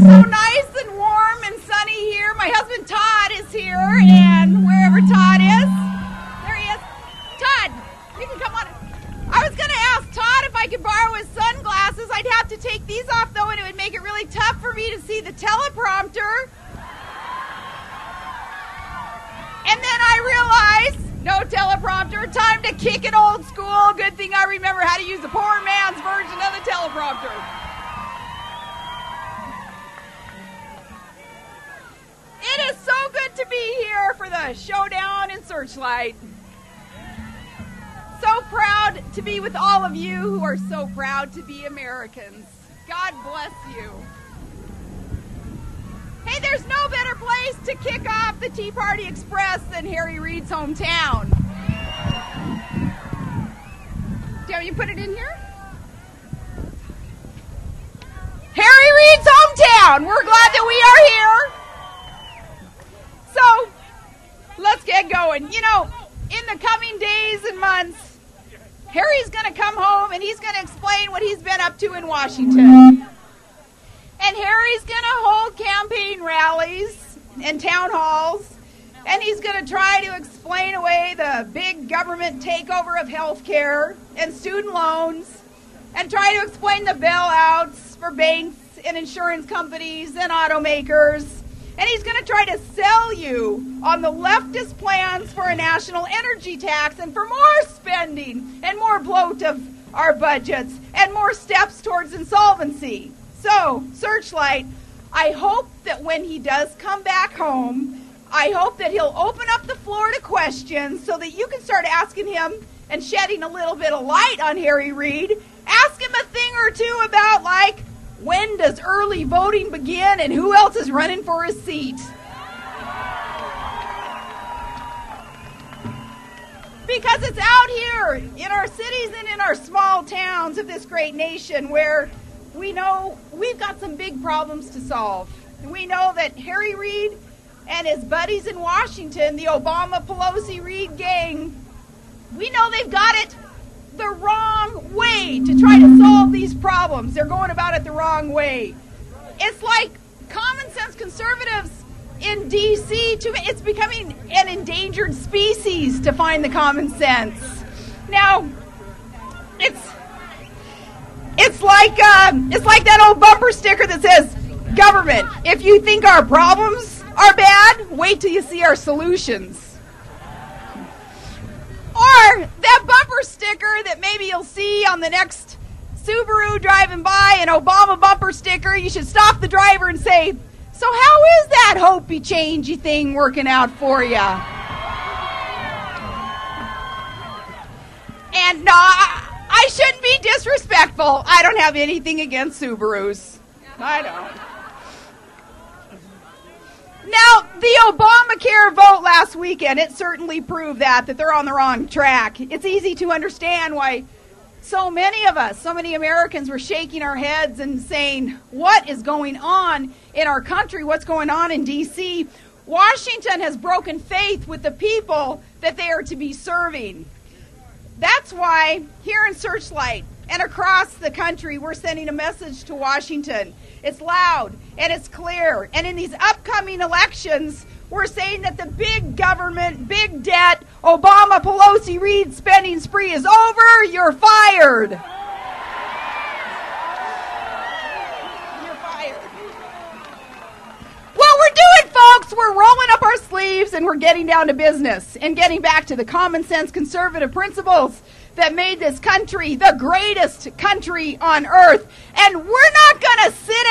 is so nice and warm and sunny here. My husband Todd is here, and wherever Todd is, there he is. Todd, you can come on. I was going to ask Todd if I could borrow his sunglasses. I'd have to take these off, though, and it would make it really tough for me to see the teleprompter. And then I realized, no teleprompter, time to kick it old school. Good thing I remember how to use the poor man's version of the teleprompter. It is so good to be here for the showdown in Searchlight. So proud to be with all of you who are so proud to be Americans. God bless you. Hey, there's no better place to kick off the Tea Party Express than Harry Reid's hometown. Do you put it in here? Harry Reid's hometown. We're glad that we are here. So, let's get going. You know, in the coming days and months, Harry's going to come home and he's going to explain what he's been up to in Washington. And Harry's going to hold campaign rallies and town halls, and he's going to try to explain away the big government takeover of health care and student loans, and try to explain the bailouts for banks and insurance companies and automakers. And he's going to try to sell you on the leftist plans for a national energy tax and for more spending and more bloat of our budgets and more steps towards insolvency. So, Searchlight, I hope that when he does come back home, I hope that he'll open up the floor to questions so that you can start asking him and shedding a little bit of light on Harry Reid. Ask him a thing or two about, like, when does early voting begin and who else is running for a seat? Because it's out here in our cities and in our small towns of this great nation where we know we've got some big problems to solve. We know that Harry Reid and his buddies in Washington, the Obama-Pelosi-Reid gang, we know they've got it the wrong way to try to solve these problems. They're going about it the wrong way. It's like common sense conservatives in D.C., it's becoming an endangered species to find the common sense. Now, it's like that old bumper sticker that says, "Government, if you think our problems are bad, wait till you see our solutions." Or that bumper sticker that maybe you'll see on the next Subaru driving by, an Obama bumper sticker. You should stop the driver and say, "So how is that hopey changey thing working out for you?" And no, I shouldn't be disrespectful. I don't have anything against Subarus. I don't. Now, the Obamacare vote last weekend, it certainly proved that they're on the wrong track. It's easy to understand why so many of us, so many Americans were shaking our heads and saying, what is going on in our country? What's going on in D.C.? Washington has broken faith with the people that they are to be serving. That's why here in Searchlight and across the country, we're sending a message to Washington. It's loud and it's clear. And in these upcoming elections, we're saying that the big government, big debt, Obama, Pelosi, Reid spending spree is over. You're fired. You're fired. What we're doing, folks, we're rolling up our sleeves and we're getting down to business and getting back to the common sense conservative principles that made this country the greatest country on earth. And we're not going to sit